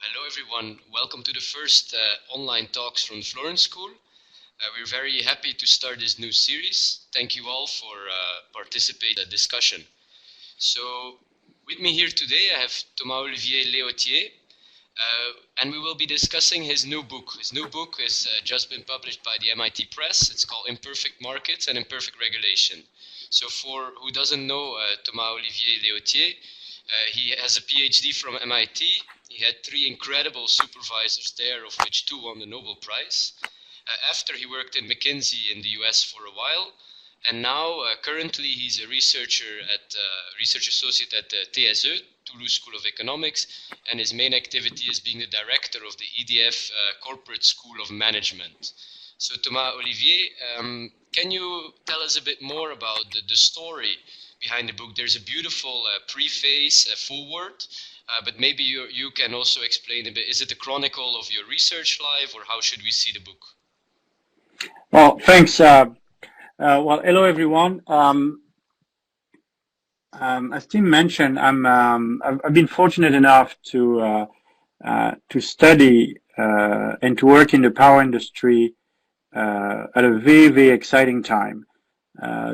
Hello everyone, welcome to the first online talks from the Florence School. We're very happy to start this new series. Thank you all for participating in the discussion. So with me here today I have Thomas-Olivier Léautier, and we will be discussing his new book. His new book has just been published by the MIT Press. It's called Imperfect Markets and Imperfect Regulation. So for who doesn't know Thomas-Olivier Léautier, he has a PhD from MIT. He had 3 incredible supervisors there, of which 2 won the Nobel Prize. After he worked in McKinsey in the US for a while, and now currently he's a research associate at the TSE, Toulouse School of Economics, and his main activity is being the director of the EDF Corporate School of Management. So Thomas-Olivier, can you tell us a bit more about the story behind the book? There's a beautiful preface, a foreword, but maybe you can also explain a bit. Is it a chronicle of your research life, or how should we see the book? Well, thanks. Well, hello everyone. As Tim mentioned, I've been fortunate enough to study and to work in the power industry at a very, very exciting time.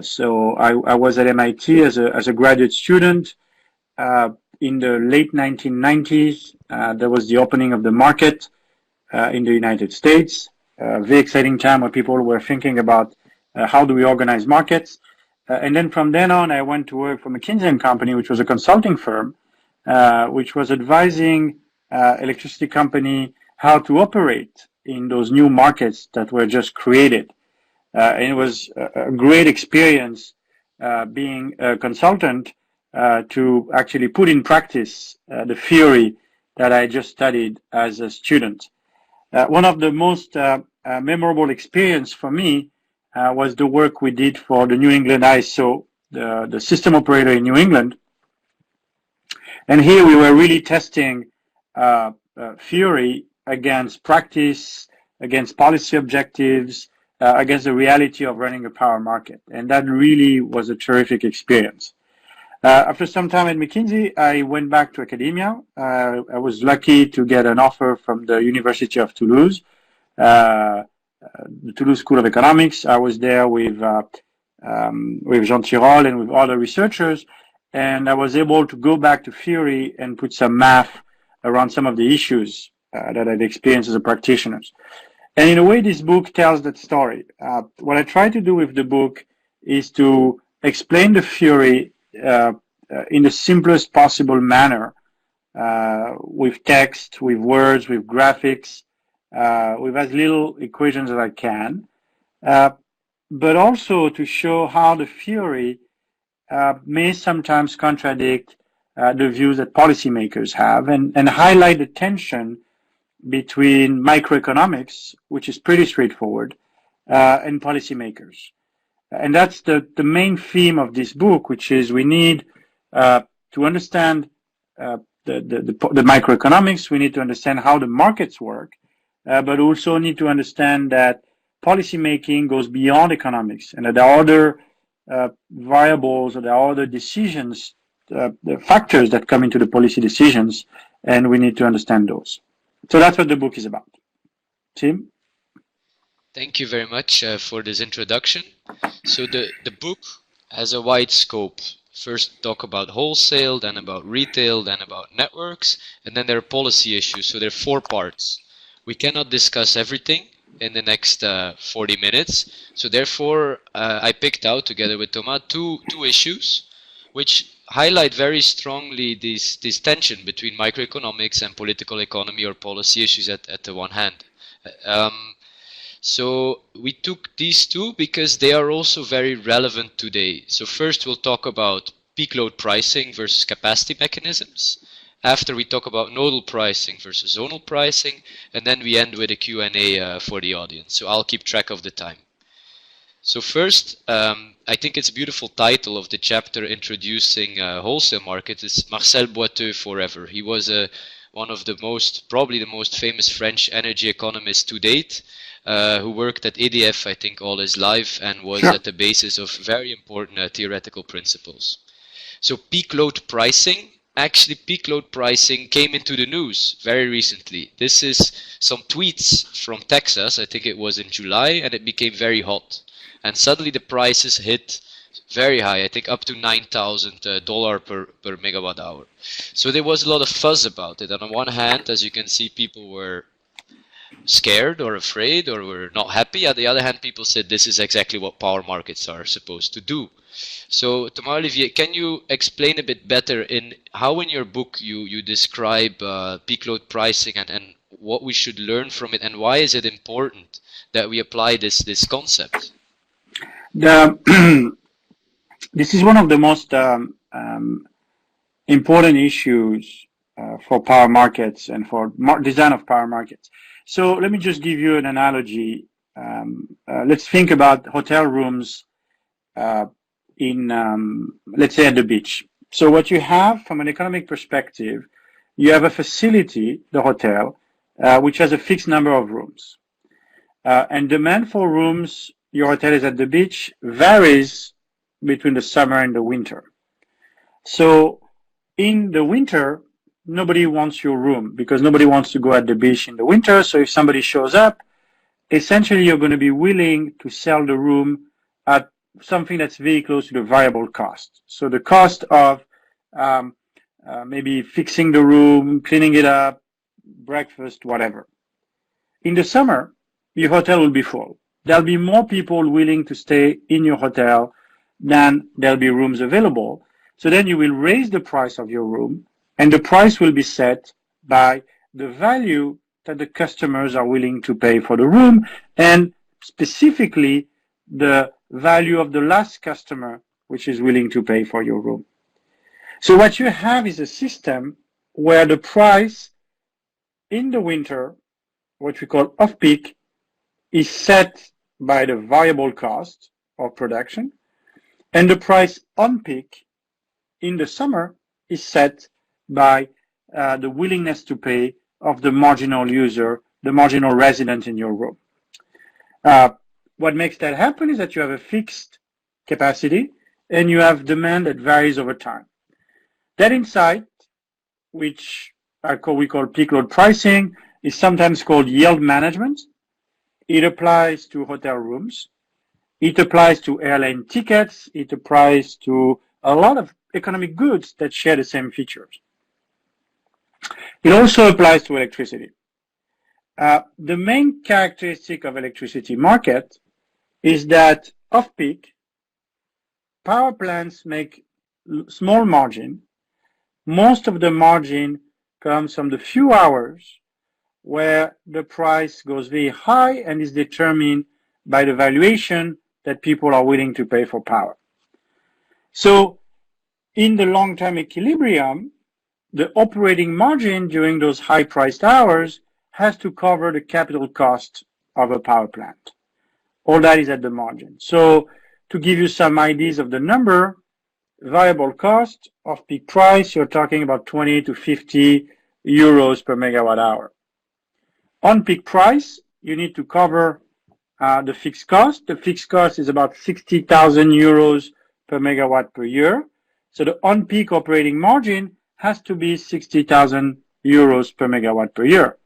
So I was at MIT as a graduate student in the late 1990s. There was the opening of the market in the United States. Very exciting time where people were thinking about how do we organize markets. And then from then on, I went to work for McKinsey & Company, which was a consulting firm, which was advising electricity company how to operate in those new markets that were just created. And it was a great experience being a consultant to actually put in practice the theory that I just studied as a student. One of the most memorable experience for me was the work we did for the New England ISO, the system operator in New England. And here we were really testing theory against practice, against policy objectives, against the reality of running a power market. And that really was a terrific experience. After some time at McKinsey, I went back to academia. I was lucky to get an offer from the University of Toulouse, the Toulouse School of Economics. I was there with Jean Tirole and with other researchers, and I was able to go back to theory and put some math around some of the issues that I'd experienced as a practitioner. And in a way, this book tells that story. What I try to do with the book is to explain the theory in the simplest possible manner, with text, with words, with graphics, with as little equations as I can, but also to show how the theory may sometimes contradict the views that policymakers have, and highlight the tension between microeconomics, which is pretty straightforward, and policymakers. And that's the main theme of this book, which is we need to understand the microeconomics. We need to understand how the markets work, but also need to understand that policymaking goes beyond economics, and that there are other variables, or there are other decisions, the factors that come into the policy decisions, and we need to understand those. So that's what the book is about. Tim? Thank you very much for this introduction. So the book has a wide scope. First talk about wholesale, then about retail, then about networks, and then there are policy issues. So there are 4 parts. We cannot discuss everything in the next 40 minutes. So therefore, I picked out together with Thomas two issues which highlight very strongly this tension between microeconomics and political economy or policy issues at the one hand. So we took these 2 because they are also very relevant today. So first we'll talk about peak load pricing versus capacity mechanisms. After we talk about nodal pricing versus zonal pricing, and then we end with a Q&A for the audience. So I'll keep track of the time. So first, I think it's a beautiful title of the chapter introducing wholesale markets. It's Marcel Boiteux forever. He was one of the probably the most famous French energy economists to date, who worked at EDF, I think, all his life, and was at the basis of very important theoretical principles. So peak load pricing actually peak load pricing came into the news very recently. This is some tweets from Texas, I think it was in July, and it became very hot. And suddenly the prices hit very high, I think up to $9,000 per megawatt hour. So there was a lot of fuzz about it. And on one hand, as you can see, people were scared or afraid or were not happy. On the other hand, people said this is exactly what power markets are supposed to do. So, Thomas-Olivier, can you explain a bit better in how in your book you describe peak load pricing and what we should learn from it, and why is it important that we apply this concept? This is one of the most important issues for power markets and for design of power markets. So let me just give you an analogy. Let's think about hotel rooms let's say at the beach. So what you have from an economic perspective, you have a facility, the hotel, which has a fixed number of rooms. And demand for rooms, your hotel is at the beach, varies between the summer and the winter. So in the winter, nobody wants your room because nobody wants to go at the beach in the winter. So if somebody shows up, essentially you're going to be willing to sell the room at something that's very close to the variable cost. So the cost of maybe fixing the room, cleaning it up, breakfast, whatever. In the summer, your hotel will be full. There'll be more people willing to stay in your hotel than there'll be rooms available. So then you will raise the price of your room, and the price will be set by the value that the customers are willing to pay for the room, and specifically the value of the last customer which is willing to pay for your room. So what you have is a system where the price in the winter, what we call off-peak, is set by the variable cost of production, and the price on peak in the summer is set by the willingness to pay of the marginal user, the marginal resident in your room. What makes that happen is that you have a fixed capacity and you have demand that varies over time. That insight, which we call peak load pricing, is sometimes called yield management. It applies to hotel rooms. It applies to airline tickets. It applies to a lot of economic goods that share the same features. It also applies to electricity. The main characteristic of electricity market is that off-peak, power plants make small margin. Most of the margin comes from the few hours where the price goes very high and is determined by the valuation that people are willing to pay for power. So in the long-term equilibrium, the operating margin during those high-priced hours has to cover the capital cost of a power plant. All that is at the margin. So to give you some ideas of the number, variable cost of peak price, you're talking about 20 to 50 euros per megawatt hour. On peak price, you need to cover the fixed cost. The fixed cost is about 60,000 euros per megawatt per year. So the on-peak operating margin has to be 60,000 euros per megawatt per year.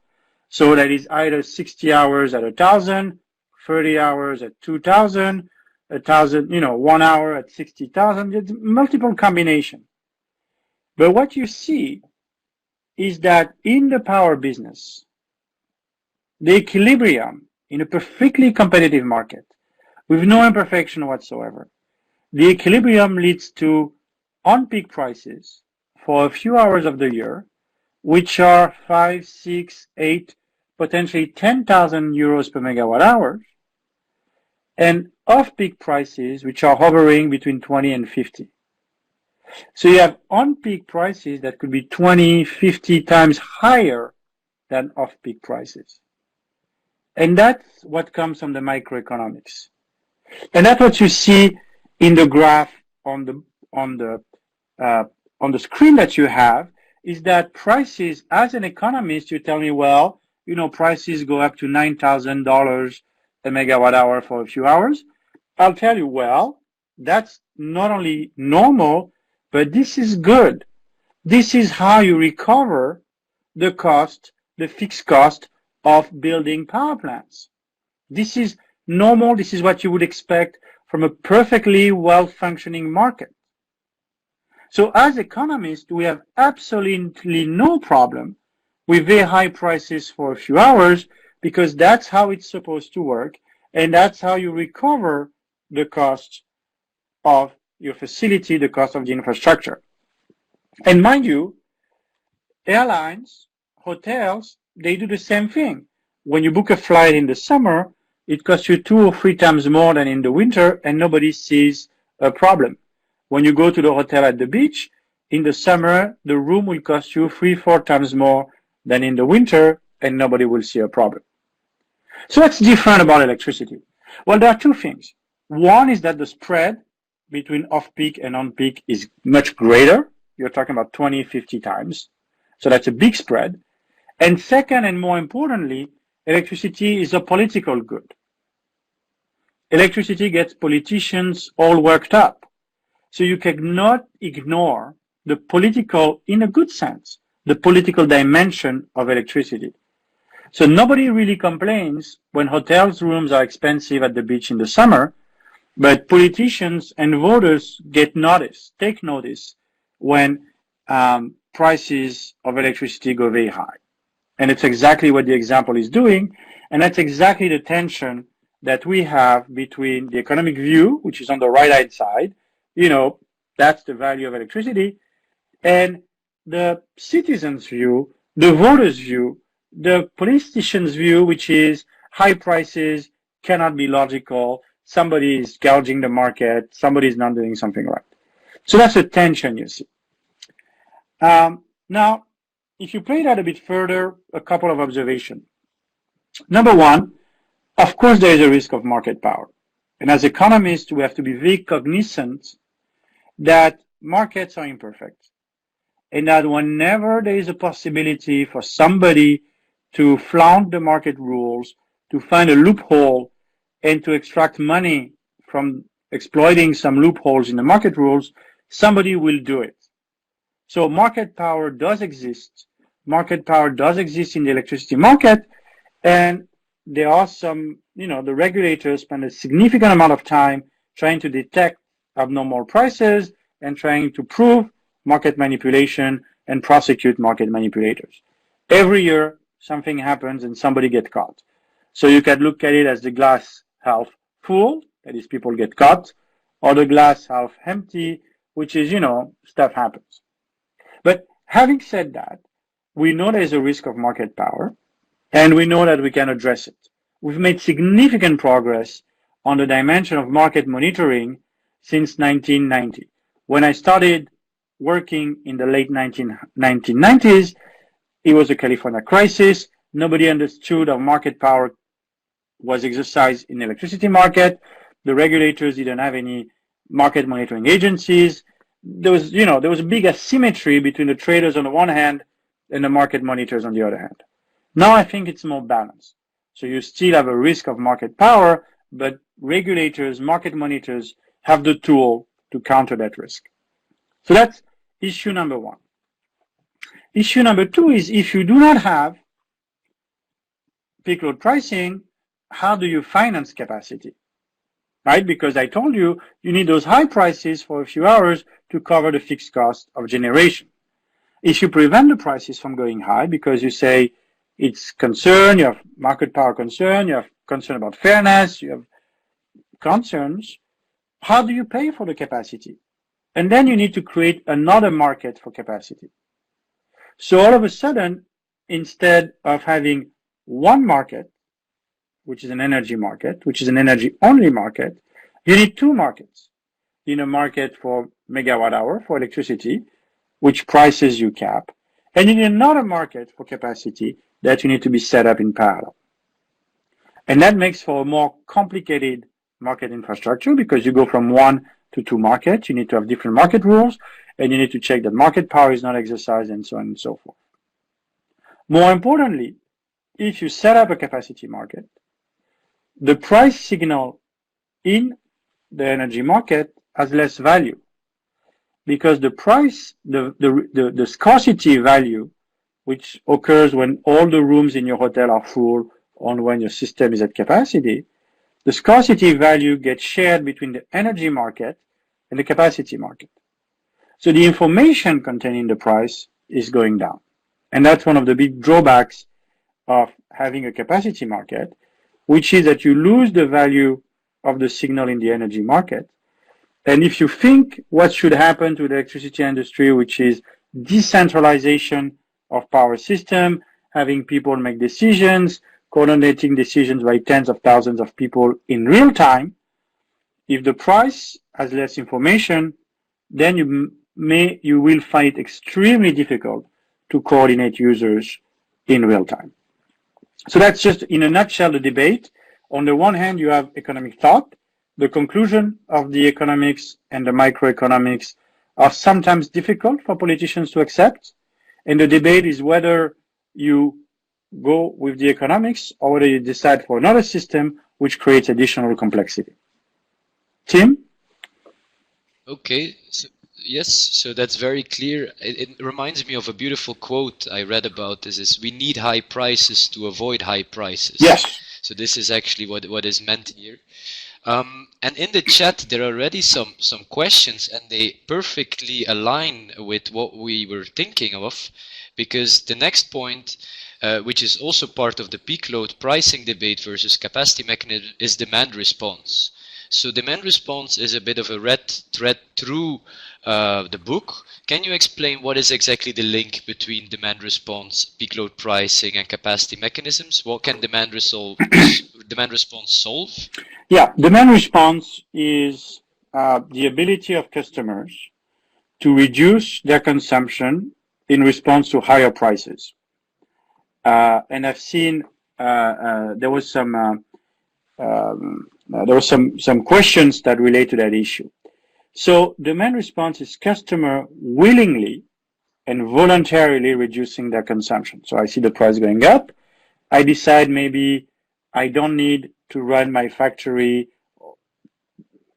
So that is either 60 hours at 1,000, 30 hours at 2,000, 1,000, 1 hour at 60,000. It's multiple combination. But what you see is that in the power business, the equilibrium in a perfectly competitive market with no imperfection whatsoever, the equilibrium leads to on-peak prices for a few hours of the year, which are 5, 6, 8, potentially 10,000 euros per megawatt hour, and off-peak prices, which are hovering between 20 and 50. So you have on-peak prices that could be 20, 50 times higher than off-peak prices. And that's what comes from the microeconomics. And that's what you see in the graph on the screen that you have, is that prices, as an economist, you tell me, well, prices go up to $9,000 a megawatt hour for a few hours. I'll tell you, well, that's not only normal, but this is good. This is how you recover the cost, the fixed cost of building power plants. This is normal. This is what you would expect from a perfectly well-functioning market. So as economists, we have absolutely no problem with very high prices for a few hours because that's how it's supposed to work, and that's how you recover the cost of your facility, the cost of the infrastructure. And mind you, airlines, hotels, they do the same thing. When you book a flight in the summer, it costs you 2 or 3 times more than in the winter, and nobody sees a problem. When you go to the hotel at the beach, in the summer, the room will cost you 3-4 times more than in the winter, and nobody will see a problem. So what's different about electricity? Well, there are two things. One is that the spread between off-peak and on-peak is much greater. You're talking about 20, 50 times. So that's a big spread. And second, and more importantly, electricity is a political good. Electricity gets politicians all worked up. So you cannot ignore the political, in a good sense, the political dimension of electricity. So nobody really complains when hotels' rooms are expensive at the beach in the summer, but politicians and voters take notice when prices of electricity go very high. And it's exactly what the example is doing, and that's exactly the tension that we have between the economic view, which is on the right-hand side, that's the value of electricity, and the citizens' view, the voters' view, the politicians' view, which is high prices cannot be logical, somebody is gouging the market, somebody is not doing something right. So that's a tension you see. Now, if you play that a bit further, a couple of observations. Number one, of course there is a risk of market power. And as economists, we have to be very cognizant that markets are imperfect. And that whenever there is a possibility for somebody to flout the market rules, to find a loophole, and to extract money from exploiting some loopholes in the market rules, somebody will do it. So market power does exist. Market power does exist in the electricity market, and there are some, the regulators spend a significant amount of time trying to detect abnormal prices and trying to prove market manipulation and prosecute market manipulators. Every year, something happens and somebody gets caught. So you can look at it as the glass half full, that is, people get caught, or the glass half empty, which is, stuff happens. But having said that, we know there's a risk of market power, and we know that we can address it. We've made significant progress on the dimension of market monitoring since 1990. When I started working in the late 1990s, it was a California crisis. Nobody understood how market power was exercised in the electricity market. The regulators didn't have any market monitoring agencies. There was a big asymmetry between the traders on the one hand and the market monitors on the other hand. Now I think it's more balanced. So you still have a risk of market power, but regulators, market monitors have the tool to counter that risk. So that's issue number one. Issue number two is if you do not have peak load pricing, how do you finance capacity? Right? Because I told you, you need those high prices for a few hours to cover the fixed cost of generation. If you prevent the prices from going high because you say it's concern, you have market power concern, you have concern about fairness, you have concerns, how do you pay for the capacity? And then you need to create another market for capacity. So all of a sudden, instead of having one market, which is an energy market, which is an energy-only market, you need two markets. You need a market for megawatt hour for electricity, which prices you cap, and you need another market for capacity that you need to be set up in parallel. And that makes for a more complicated market infrastructure because you go from one to two markets. You need to have different market rules, and you need to check that market power is not exercised, and so on and so forth. More importantly, if you set up a capacity market, the price signal in the energy market has less value. because the price, the scarcity value, which occurs when all the rooms in your hotel are full or when your system is at capacity, the scarcity value gets shared between the energy market and the capacity market. So the information contained in the price is going down. And that's one of the big drawbacks of having a capacity market, which is that you lose the value of the signal in the energy market. And if you think what should happen to the electricity industry, which is decentralization of power system, having people make decisions, coordinating decisions by tens of thousands of people in real time, if the price has less information, then you will find it extremely difficult to coordinate users in real time. So that's just in a nutshell the debate. On the one hand, you have economic thought. The conclusion of the economics and the microeconomics are sometimes difficult for politicians to accept. And the debate is whether you go with the economics or whether you decide for another system which creates additional complexity. Tim? Okay, so that's very clear. It reminds me of a beautiful quote I read about this is, we need high prices to avoid high prices. Yes. So this is actually what is meant here. And in the chat, there are already some questions, and they perfectly align with what we were thinking of, because the next point, which is also part of the peak load pricing debate versus capacity mechanism, is demand response. So demand response is a bit of a red thread through the book. Can you explain what is exactly the link between demand response, peak load pricing, and capacity mechanisms? What can demand response solve? Yeah, demand response is the ability of customers to reduce their consumption in response to higher prices. And I've seen there was some questions that relate to that issue. So demand response is customer willingly and voluntarily reducing their consumption. So I see the price going up. I decide maybe I don't need to run my factory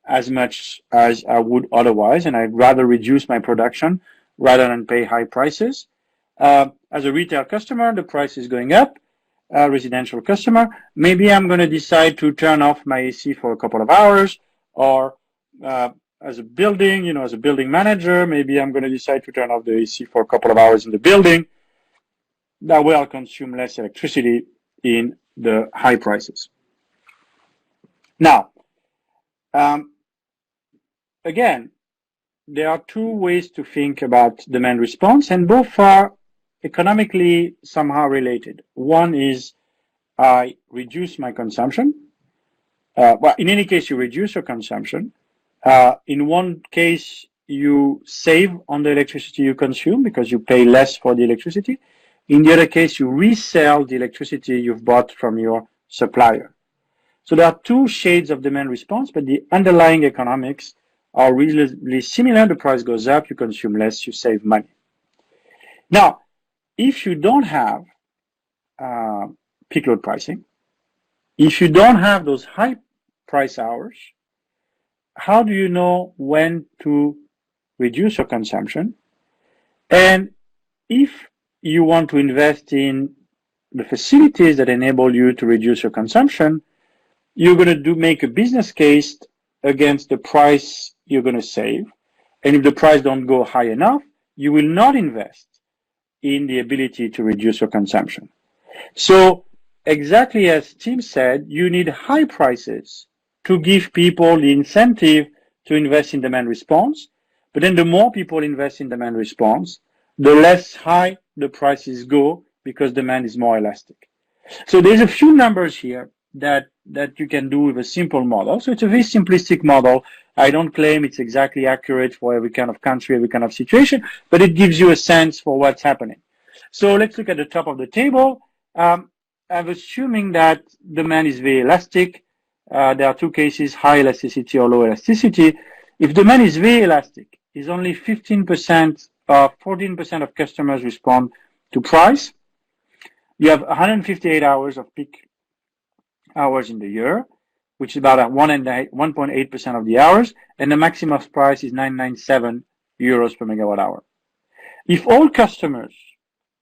as much as I would otherwise, and I'd rather reduce my production rather than pay high prices. As a retail customer, the price is going up. Residential customer, maybe I'm going to decide to turn off my AC for a couple of hours, or as a building, as a building manager, maybe I'm going to decide to turn off the AC for a couple of hours in the building. That way I'll consume less electricity in the high prices. Now, again, there are two ways to think about demand response, and both are economically somehow related. One is I reduce my consumption. Well, in any case, you reduce your consumption. In one case, you save on the electricity you consume because you pay less for the electricity. In the other case, you resell the electricity you've bought from your supplier. So there are two shades of demand response, but the underlying economics are reasonably similar. The price goes up, you consume less, you save money. Now, if you don't have peak load pricing, if you don't have those high price hours, how do you know when to reduce your consumption? And if you want to invest in the facilities that enable you to reduce your consumption, you're going to make a business case against the price you're going to save. And if the price don't go high enough, you will not invest in the ability to reduce your consumption. So exactly as Tim said, you need high prices to give people the incentive to invest in demand response. But then the more people invest in demand response, the less high the prices go because demand is more elastic. So there's a few numbers here that you can do with a simple model. So it's a very simplistic model. I don't claim it's exactly accurate for every kind of country, every kind of situation, but it gives you a sense for what's happening. So let's look at the top of the table. I'm assuming that demand is very elastic. There are two cases, high elasticity or low elasticity. If demand is very elastic, is only 15% or 14% of customers respond to price. You have 158 hours of peak hours in the year, which is about 1.8% of the hours, and the maximum price is 997 euros per megawatt hour. If all customers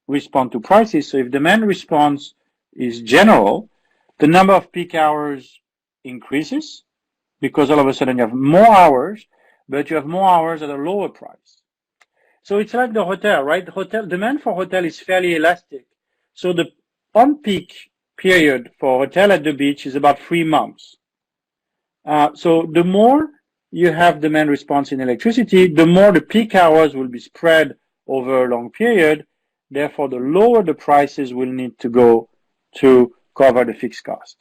respond to prices, so if demand response is general, the number of peak hours increases because all of a sudden you have more hours, but you have more hours at a lower price. So it's like the hotel, right? Hotel demand for hotel is fairly elastic. So the on-peak period for hotel at the beach is about 3 months. So the more you have demand response in electricity, the more the peak hours will be spread over a long period. Therefore, the lower the prices will need to go to cover the fixed cost.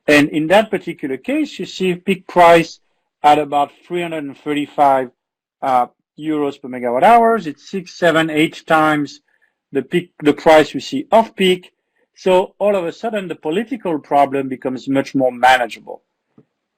And in that particular case, you see peak price at about 335 euros per megawatt hours. It's 6, 7, 8 times the price you see off peak. So all of a sudden, the political problem becomes much more manageable.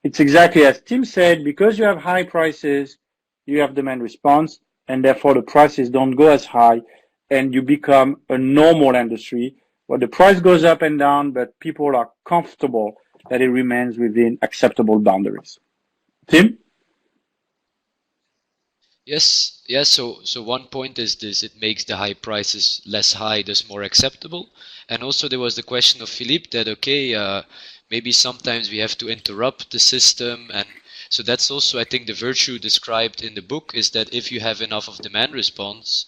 It's exactly as Tim said, because you have high prices, you have demand response, and therefore the prices don't go as high, and you become a normal industry where the price goes up and down, but people are comfortable that it remains within acceptable boundaries. Tim? Yes, yes. So one point is this: it makes the high prices less high, thus more acceptable. And also there was the question of Philippe that maybe sometimes we have to interrupt the system, and so that's also, I think, the virtue described in the book is that if you have enough of demand response,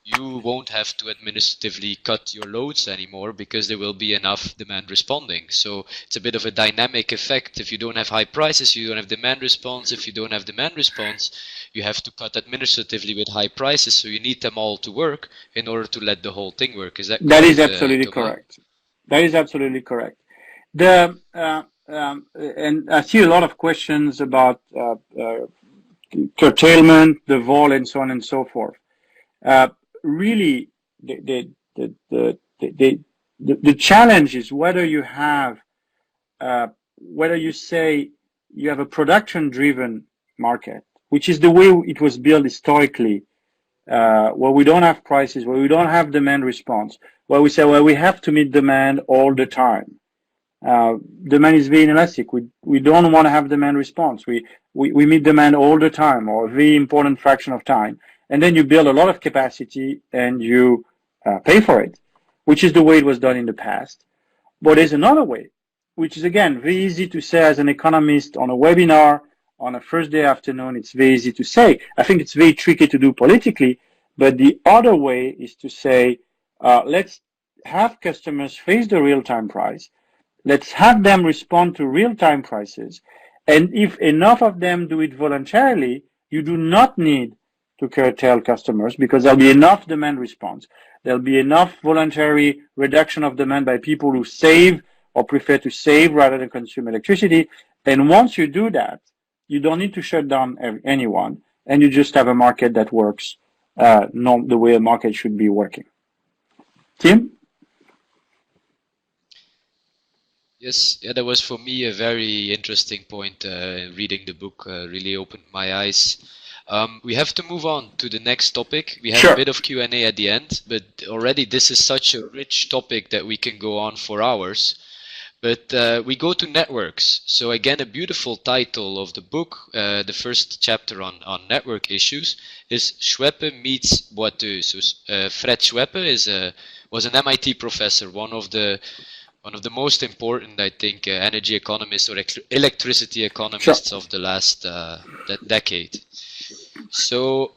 you won't have to administratively cut your loads anymore because there will be enough demand responding. So it's a bit of a dynamic effect. If you don't have high prices, you don't have demand response. If you don't have demand response, you have to cut administratively with high prices. So you need them all to work in order to let the whole thing work. Is that correct? That is absolutely correct. That is absolutely correct. And I see a lot of questions about curtailment, the vol, and so on and so forth. Really, the challenge is whether you have, whether you say you have a production-driven market, which is the way it was built historically, where we don't have prices, where we don't have demand response, where we say, well, we have to meet demand all the time. Demand is very inelastic. We don't want to have demand response. We meet demand all the time, or a very important fraction of time. And then you build a lot of capacity and you pay for it, which is the way it was done in the past. But there's another way, which is, again, very easy to say as an economist on a webinar on a Thursday afternoon. It's very easy to say. I think it's very tricky to do politically. But the other way is to say, let's have customers face the real-time price. Let's have them respond to real-time prices. And if enough of them do it voluntarily, you do not need to curtail customers because there'll be enough demand response. There'll be enough voluntary reduction of demand by people who save or prefer to save rather than consume electricity. And once you do that, you don't need to shut down anyone, and you just have a market that works the way a market should be working. Tim? Yes, yeah, that was for me a very interesting point. Reading the book really opened my eyes. We have to move on to the next topic. We have a bit of Q&A at the end, but already this is such a rich topic that we can go on for hours. But we go to networks. So again, a beautiful title of the book, the first chapter on network issues, is Schweppe meets Boiteux. So Fred Schweppe was an MIT professor, one of the most important, I think, energy economists or electricity economists of the last decade. So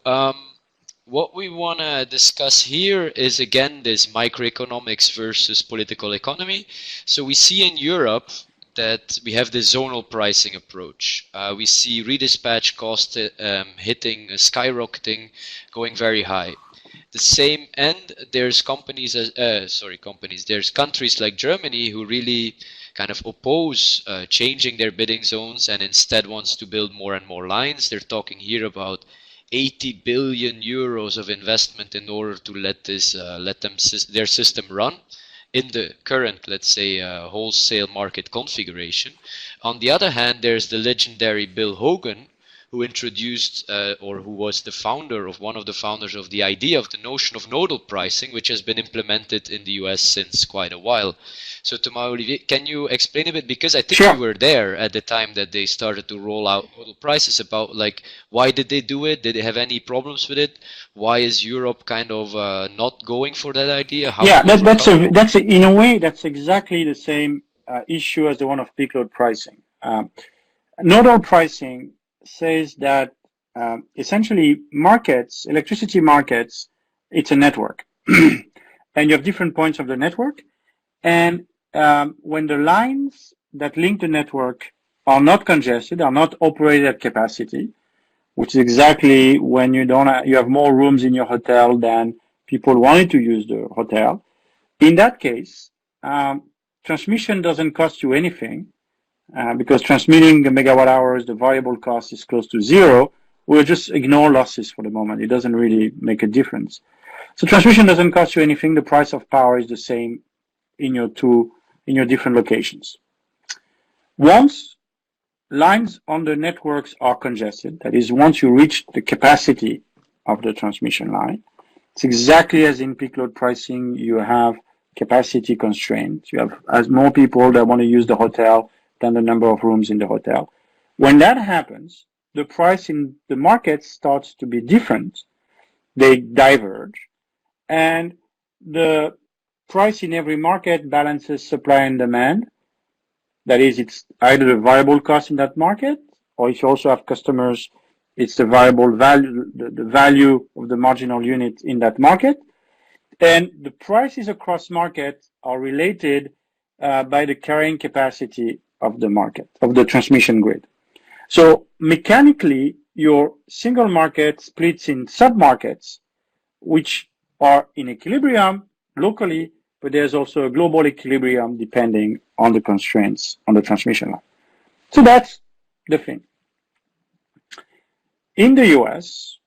what we want to discuss here is, again, this microeconomics versus political economy. So we see in Europe that we have the zonal pricing approach. We see redispatch cost skyrocketing, going very high. The same, and there's there's countries like Germany who really kind of oppose changing their bidding zones and instead wants to build more and more lines. They're talking here about 80 billion euros of investment in order to let their system run in the current, let's say, wholesale market configuration. On the other hand, there's the legendary Bill Hogan, who introduced or who was the founder of one of the founders of the idea of the notion of nodal pricing, which has been implemented in the US since quite a while. So Thomas-Olivier, can you explain a bit, because I think Sure. you were there at the time that they started to roll out nodal prices, about like why did they do it? Did they have any problems with it? Why is Europe kind of not going for that idea? How Yeah, that's in a way that's exactly the same issue as the one of peak load pricing. Nodal pricing says that essentially markets, electricity markets, it's a network, and you have different points of the network, and when the lines that link the network are not congested, are not operated at capacity, which is exactly when you have more rooms in your hotel than people wanting to use the hotel. In that case, transmission doesn't cost you anything because transmitting the megawatt hours, the variable cost is close to zero. We'll just ignore losses for the moment. It doesn't really make a difference. So transmission doesn't cost you anything. The price of power is the same in your different locations. Once lines on the networks are congested, that is, once you reach the capacity of the transmission line, it's exactly as in peak load pricing, you have capacity constraints. You have as more people that want to use the hotel than the number of rooms in the hotel. When that happens, the price in the market starts to be different. They diverge, and the price in every market balances supply and demand. That is, it's either the variable cost in that market, or if you also have customers, it's the variable value, the value of the marginal unit in that market. And the prices across markets are related by the carrying capacity of the market, of the transmission grid. So mechanically, your single market splits in sub-markets, which are in equilibrium locally, but there's also a global equilibrium depending on the constraints on the transmission line. So that's the thing. In the US,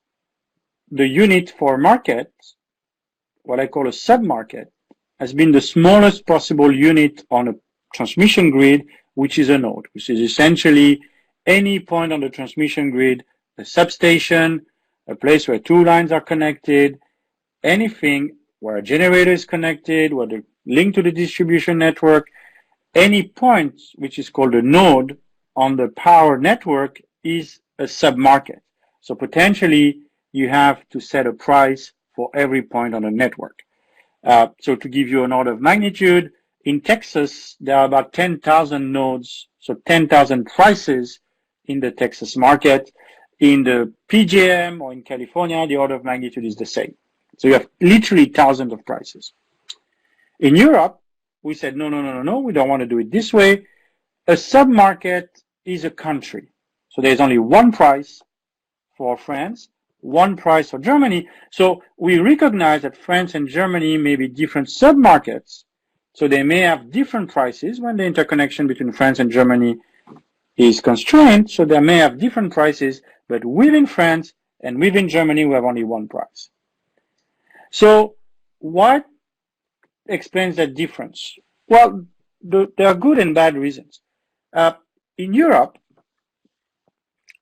the unit for market, what I call a sub-market, has been the smallest possible unit on a transmission grid, which is a node, which is essentially any point on the transmission grid, a substation, a place where two lines are connected, anything where a generator is connected, where the link to the distribution network, any point which is called a node on the power network is a sub-market. So potentially you have to set a price for every point on the network. So to give you an order of magnitude, in Texas, there are about 10,000 nodes, so 10,000 prices in the Texas market. In the PJM or in California, the order of magnitude is the same. So you have literally thousands of prices. In Europe, we said, no, we don't want to do it this way. A sub-market is a country. So there's only one price for France, one price for Germany. So we recognize that France and Germany may be different sub-markets. So they may have different prices when the interconnection between France and Germany is constrained. So they may have different prices, but within France and within Germany, we have only one price. So what explains that difference? Well, there are good and bad reasons. In Europe,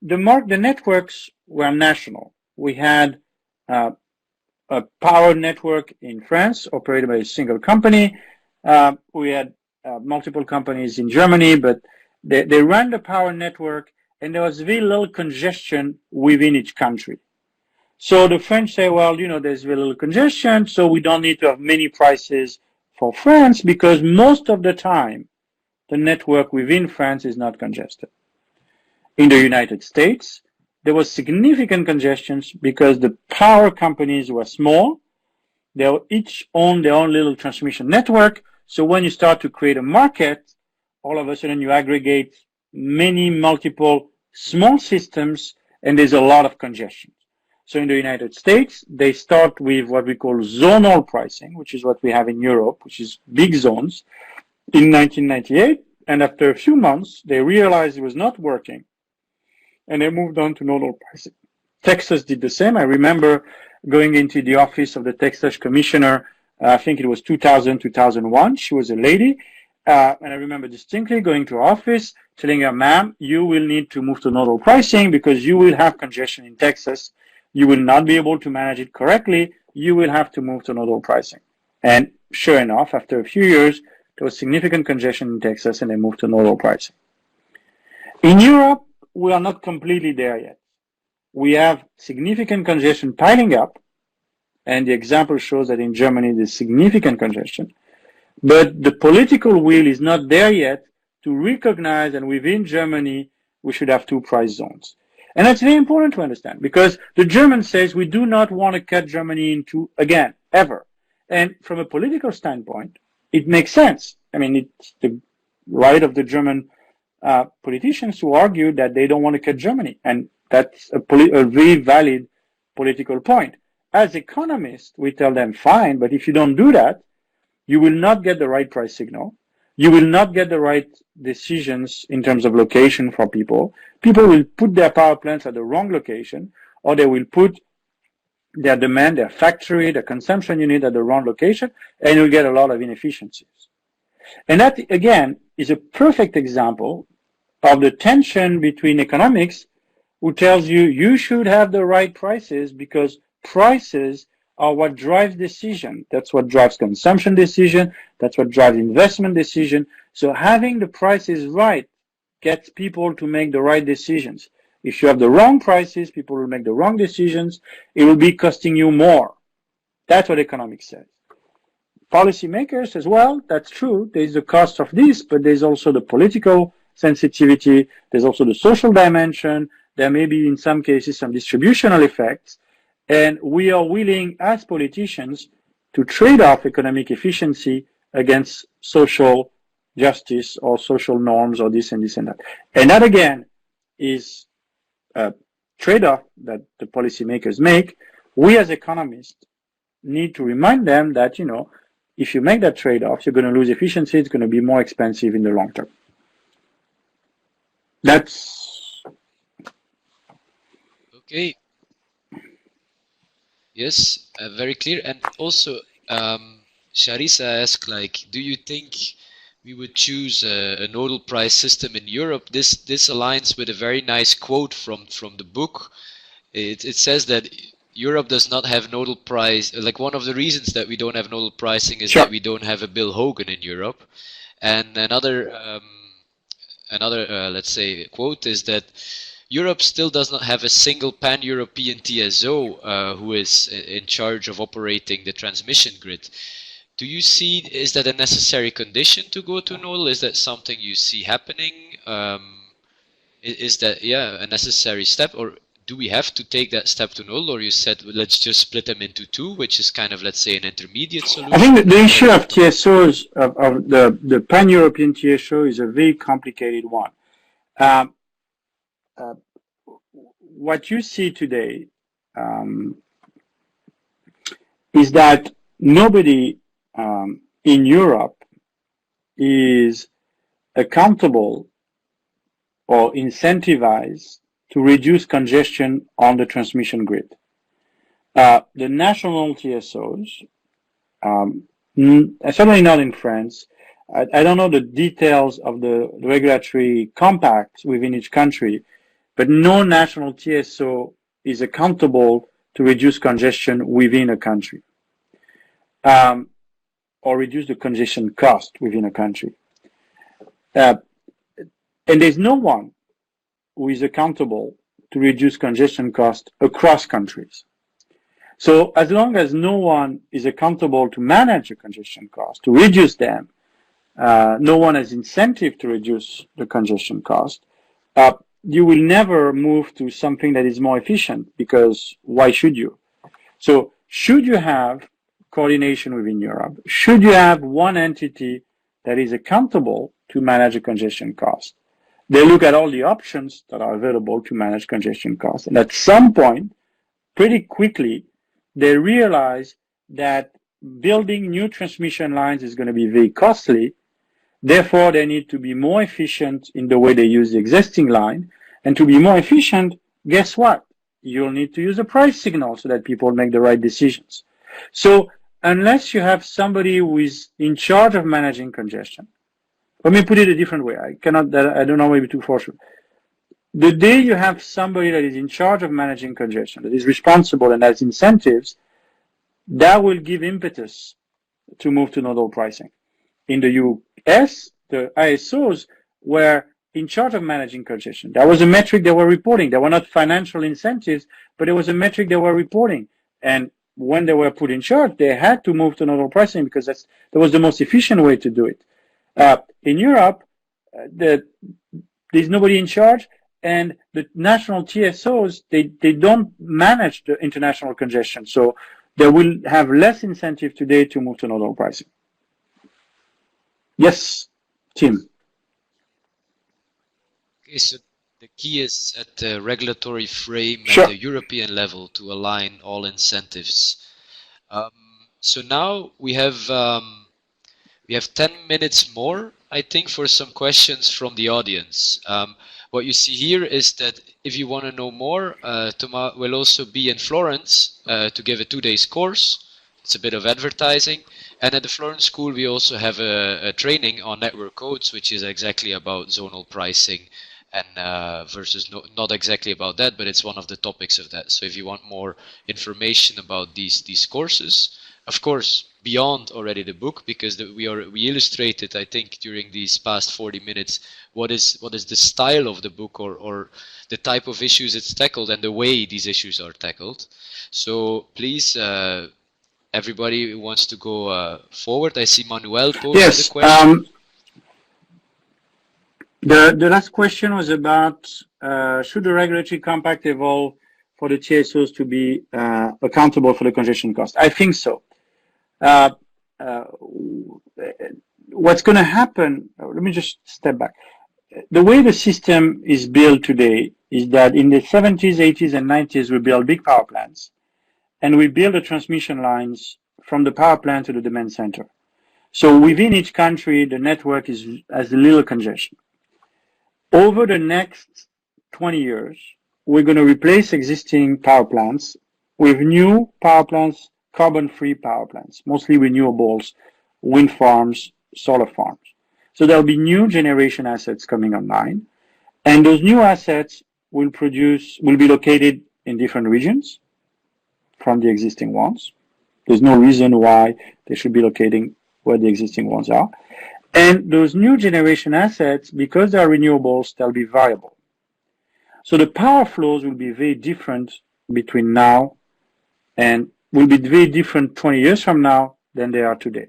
the networks were national. We had a power network in France operated by a single company. We had multiple companies in Germany, but they ran the power network, and there was very little congestion within each country. So the French say, well, there's very little congestion, so we don't need to have many prices for France because most of the time the network within France is not congested. In the United States, there was significant congestion because the power companies were small. They each owned their own little transmission network. So when you start to create a market, all of a sudden you aggregate many multiple small systems, and there's a lot of congestion. So in the United States, they start with what we call zonal pricing, which is what we have in Europe, which is big zones, in 1998. And after a few months, they realized it was not working, and they moved on to nodal pricing. Texas did the same. I remember going into the office of the Texas commissioner, I think it was 2000, 2001. She was a lady. And I remember distinctly going to her office, telling her, ma'am, you will need to move to nodal pricing because you will have congestion in Texas. You will not be able to manage it correctly. You will have to move to nodal pricing. And sure enough, after a few years, there was significant congestion in Texas and they moved to nodal pricing. In Europe, we are not completely there yet. We have significant congestion piling up, and the example shows that in Germany there's significant congestion, but the political will is not there yet to recognize that within Germany we should have two price zones. And that's very important to understand because the German says we do not want to cut Germany into, again, ever. And from a political standpoint, it makes sense. I mean, it's the right of the German politicians to argue that they don't want to cut Germany. And that's a very valid political point. As economists, we tell them, fine, but if you don't do that, you will not get the right price signal. You will not get the right decisions in terms of location for people. People will put their power plants at the wrong location, or they will put their demand, their factory, their consumption unit at the wrong location, and you'll get a lot of inefficiencies. And that, again, is a perfect example of the tension between economics, who tells you you should have the right prices because prices are what drives decision. That's what drives consumption decision. That's what drives investment decision. So having the prices right gets people to make the right decisions. If you have the wrong prices, people will make the wrong decisions. It will be costing you more. That's what economics says. Policymakers as well, that's true. There's the cost of this, but there's also the political sensitivity. There's also the social dimension. There may be, in some cases, some distributional effects. And we are willing, as politicians, to trade off economic efficiency against social justice or social norms or this and this and that. And that, again, is a trade-off that the policymakers make. We, as economists, need to remind them that, you know, if you make that trade-off, you're going to lose efficiency. It's going to be more expensive in the long term. That's... Okay. Yes, very clear. And also, Sharissa asked, like, do you think we would choose a nodal price system in Europe? This aligns with a very nice quote from the book. It says that Europe does not have nodal price. Like, one of the reasons that we don't have nodal pricing is that we don't have a Bill Hogan in Europe. And another let's say, quote is that Europe still does not have a single pan-European TSO who is in charge of operating the transmission grid. Do you see, is that a necessary condition to go to nodal? Is that something you see happening? Is that, yeah, a necessary step? Or do we have to take that step to nodal? Or you said, let's just split them into two, which is kind of, let's say, an intermediate solution? I think the issue of TSOs, of the pan-European TSO, is a very complicated one. What you see today is that nobody in Europe is accountable or incentivized to reduce congestion on the transmission grid. The national TSOs, certainly not in France. I don't know the details of the regulatory compacts within each country, but no national TSO is accountable to reduce congestion within a country, or reduce the congestion cost within a country. And there's no one who is accountable to reduce congestion cost across countries. So as long as no one is accountable to manage the congestion cost, to reduce them, no one has incentive to reduce the congestion cost, you will never move to something that is more efficient, because why should you? So should you have coordination within Europe? Should you have one entity that is accountable to manage the congestion cost? They look at all the options that are available to manage congestion costs. And at some point, pretty quickly, they realize that building new transmission lines is going to be very costly. Therefore, they need to be more efficient in the way they use the existing line. And to be more efficient, guess what? You'll need to use a price signal so that people make the right decisions. So unless you have somebody who is in charge of managing congestion, Let me put it a different way. I don't know, maybe too forceful. The day you have somebody that is in charge of managing congestion, that is responsible and has incentives, that will give impetus to move to nodal pricing. In the US, the ISOs were in charge of managing congestion. That was a metric they were reporting. There were not financial incentives, but it was a metric they were reporting. And when they were put in charge, they had to move to nodal pricing because that was the most efficient way to do it. In Europe, there's nobody in charge, and the national TSOs, they don't manage the international congestion. So they will have less incentive today to move to nodal pricing. Yes, Tim. Okay, so the key is at the regulatory frame Sure. at the European level to align all incentives. So now we have 10 minutes more, I think, for some questions from the audience. What you see here is that if you want to know more, Thomas will also be in Florence to give a 2-day course. It's a bit of advertising. And at the Florence School, we also have a training on network codes, which is exactly about zonal pricing and versus not exactly about that, but it's one of the topics of that. So if you want more information about these courses, of course, beyond already the book, because we illustrated, I think, during these past 40 minutes, what is the style of the book or the type of issues it's tackled and the way these issues are tackled. So please, everybody who wants to go forward. I see Manuel posted a question. The last question was about should the regulatory compact evolve for the TSOs to be accountable for the congestion cost? I think so. What's going to happen, let me just step back. The way the system is built today is that in the 70s, 80s, and 90s, we built big power plants, and we build the transmission lines from the power plant to the demand center. So within each country, the network has a little congestion. Over the next 20 years, we're going to replace existing power plants with new power plants, carbon-free power plants, mostly renewables, wind farms, solar farms. So there'll be new generation assets coming online, and those new assets will be located in different regions from the existing ones. There's no reason why they should be locating where the existing ones are. And those new generation assets, because they are renewables, they'll be variable. So the power flows will be very different between now and will be very different 20 years from now than they are today.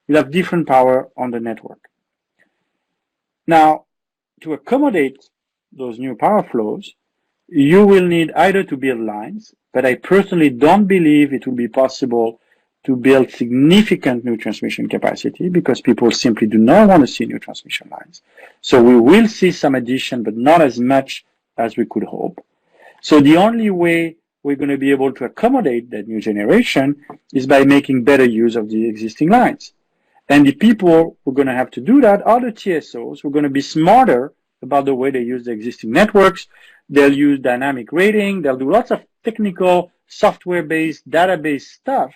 You'll have different power on the network. Now, to accommodate those new power flows, you will need either to build lines, but I personally don't believe it will be possible to build significant new transmission capacity because people simply do not want to see new transmission lines. So we will see some addition, but not as much as we could hope. So the only way we're going to be able to accommodate that new generation is by making better use of the existing lines. And the people who are going to have to do that are the TSOs who are going to be smarter about the way they use the existing networks. They'll use dynamic rating. They'll do lots of technical, software-based, database stuff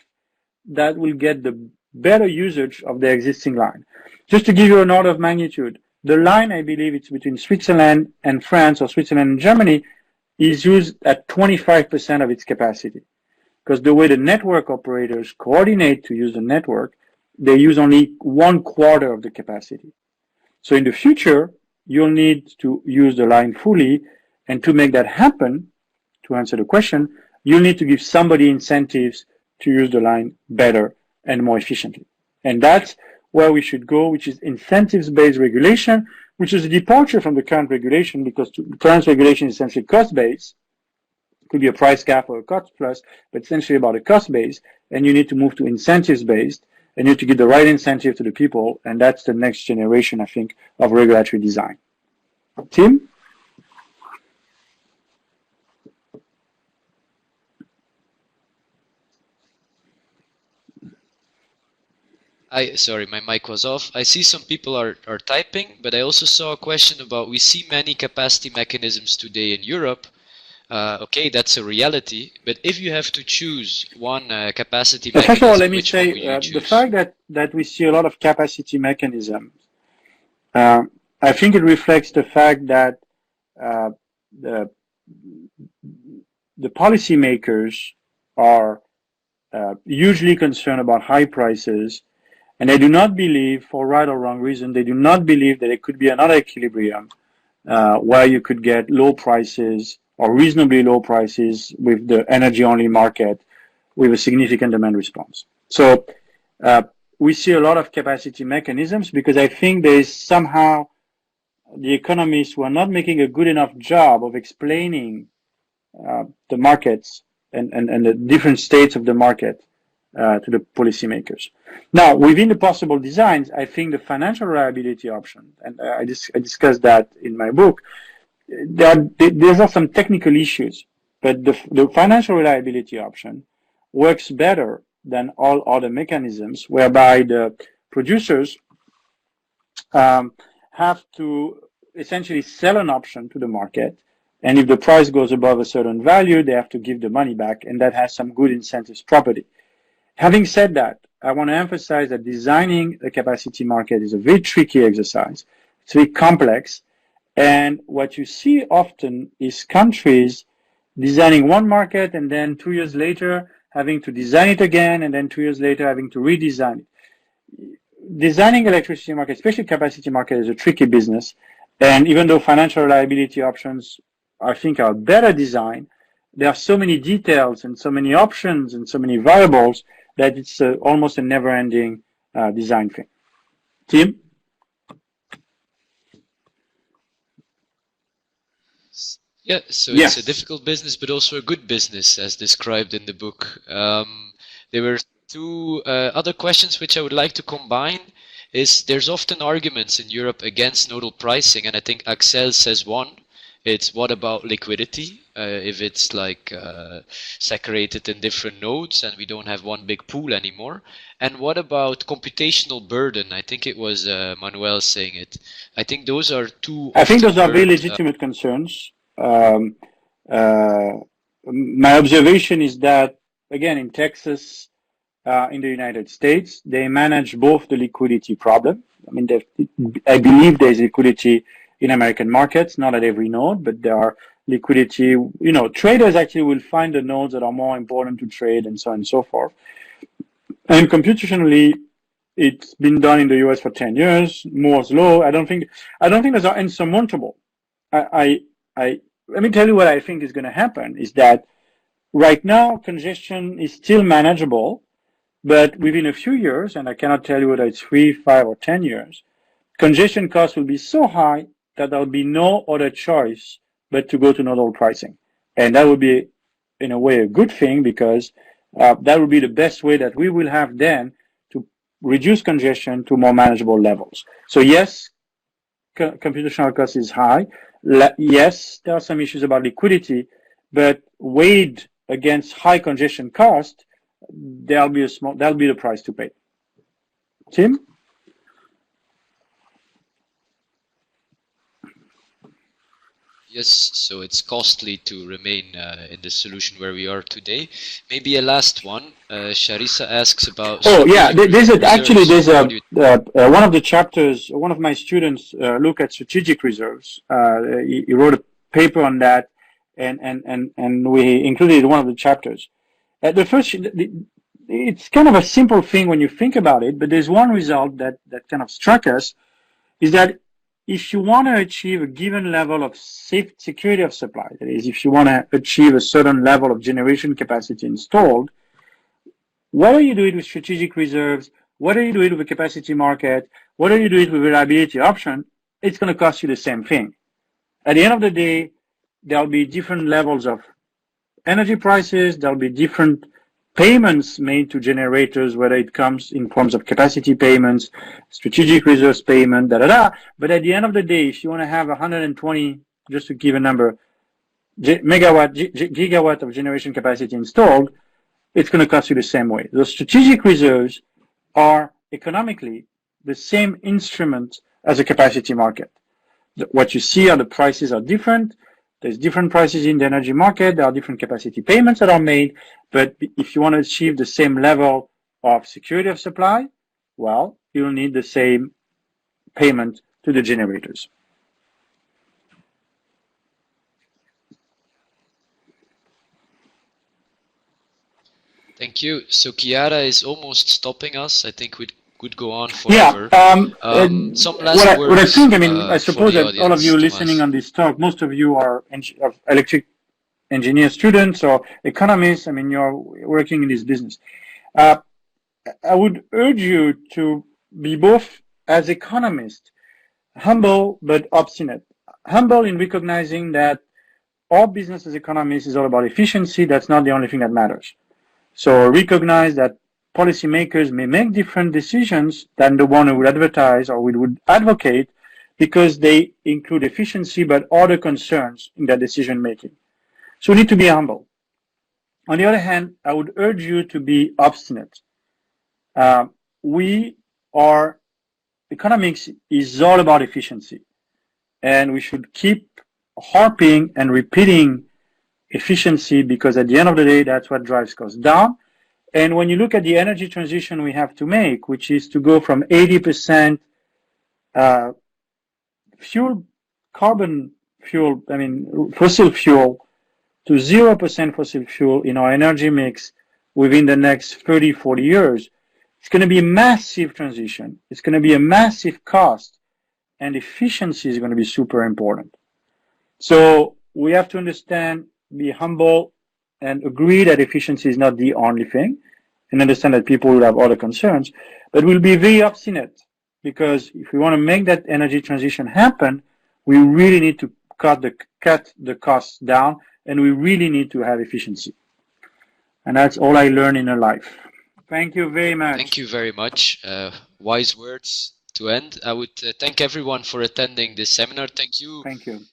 that will get the better usage of the existing line. Just to give you an order of magnitude, the line, I believe it's between Switzerland and France or Switzerland and Germany, is used at 25% of its capacity. Because the way the network operators coordinate to use the network, they use only 1/4 of the capacity. So in the future, you'll need to use the line fully, and to make that happen, to answer the question, you'll need to give somebody incentives to use the line better and more efficiently. And that's where we should go, which is incentives-based regulation, which is a departure from the current regulation because the current regulation is essentially cost-based. It could be a price cap or a cost plus, but essentially about a cost base, and you need to move to incentives-based, and you need to give the right incentive to the people, and that's the next generation, I think, of regulatory design. Tim? Sorry, my mic was off. I see some people are typing, but I also saw a question about, we see many capacity mechanisms today in Europe. Okay, that's a reality, but if you have to choose one capacity mechanism, first of all, let me which say one would you choose? the fact that we see a lot of capacity mechanisms I think it reflects the fact that the policymakers are hugely concerned about high prices, and they do not believe, for right or wrong reason, they do not believe that it could be another equilibrium where you could get low prices or reasonably low prices with the energy-only market with a significant demand response. So we see a lot of capacity mechanisms because I think there is somehow the economists who are not making a good enough job of explaining the markets and the different states of the market to the policymakers. Now, within the possible designs, I think the financial reliability option, and I discussed that in my book, there are some technical issues, but the financial reliability option works better than all other mechanisms, whereby the producers have to essentially sell an option to the market, and if the price goes above a certain value, they have to give the money back, and that has some good incentives property. Having said that, I want to emphasize that designing a capacity market is a very tricky exercise. It's very complex, and what you see often is countries designing one market and then 2 years later having to design it again, and then 2 years later having to redesign it. Designing electricity market, especially capacity market, is a tricky business. And even though financial reliability options, I think, are better designed, there are so many details and so many options and so many variables that it's almost a never-ending design thing. Tim? Yeah, so Yes. it's a difficult business, but also a good business, as described in the book. There were two other questions which I would like to combine. There's often arguments in Europe against nodal pricing, and I think Axel says one. It's what about liquidity? If it's like separated in different nodes and we don't have one big pool anymore. And what about computational burden? I think it was Manuel saying it. I think those are two. I think those are very legitimate concerns. My observation is that, again, in Texas, in the United States, they manage both the liquidity problem. I mean, I believe there's liquidity in American markets, not at every node, but there are liquidity. Traders actually will find the nodes that are more important to trade, and so on and so forth. And computationally, it's been done in the US for 10 years. Moore's law. I don't think those are insurmountable. Let me tell you what I think is going to happen is that right now congestion is still manageable, but within a few years, and I cannot tell you whether it's 3, 5, or 10 years, congestion costs will be so high that there will be no other choice but to go to nodal pricing. And that would be, in a way, a good thing, because that would be the best way that we will have then to reduce congestion to more manageable levels. So yes, computational cost is high. Yes, there are some issues about liquidity, but weighed against high congestion cost, that'll be the price to pay. Tim? Yes, so it's costly to remain in the solution where we are today. Maybe a last one. Sharissa asks about. Oh yeah, there's one of the chapters. One of my students look at strategic reserves. He wrote a paper on that, and we included it in one of the chapters. It's kind of a simple thing when you think about it, but there's one result that kind of struck us, is that if you want to achieve a given level of security of supply, that is, if you want to achieve a certain level of generation capacity installed, whether you do it with strategic reserves, whether you do it with a capacity market, whether you do it with reliability option, it's going to cost you the same thing. At the end of the day, there'll be different levels of energy prices, there'll be different payments made to generators, whether it comes in forms of capacity payments, strategic reserves payment, But at the end of the day, if you want to have 120, just to give a number, gigawatt of generation capacity installed, it's going to cost you the same way. Those strategic reserves are economically the same instrument as a capacity market. What you see are the prices are different. There's different prices in the energy market. There are different capacity payments that are made. But if you want to achieve the same level of security of supply, well, you'll need the same payment to the generators. Thank you. So Chiara is almost stopping us. I think we could go on forever. Yeah. Some last words. What I think, I mean, I suppose that audience, all of you Thomas. listening on this talk, most of you are electric engineer students or economists. I mean, you're working in this business. I would urge you to be both, as economists, humble but obstinate. Humble in recognizing that all business as economists is all about efficiency. That's not the only thing that matters. So recognize that policymakers may make different decisions than the one who would advertise or would advocate because they include efficiency but other concerns in their decision making. So we need to be humble. On the other hand, I would urge you to be obstinate. Economics is all about efficiency, and we should keep harping and repeating efficiency because at the end of the day, that's what drives costs down. And when you look at the energy transition we have to make, which is to go from 80% fossil fuel to 0% fossil fuel in our energy mix within the next 30, 40 years, it's going to be a massive transition. It's going to be a massive cost, and efficiency is going to be super important. So we have to understand, be humble, and agree that efficiency is not the only thing, and understand that people will have other concerns, but we'll be very obstinate because if we want to make that energy transition happen, we really need to cut the costs down, and we really need to have efficiency. And that's all I learned in a life. Thank you very much. Thank you very much. Wise words to end. I would thank everyone for attending this seminar. Thank you. Thank you.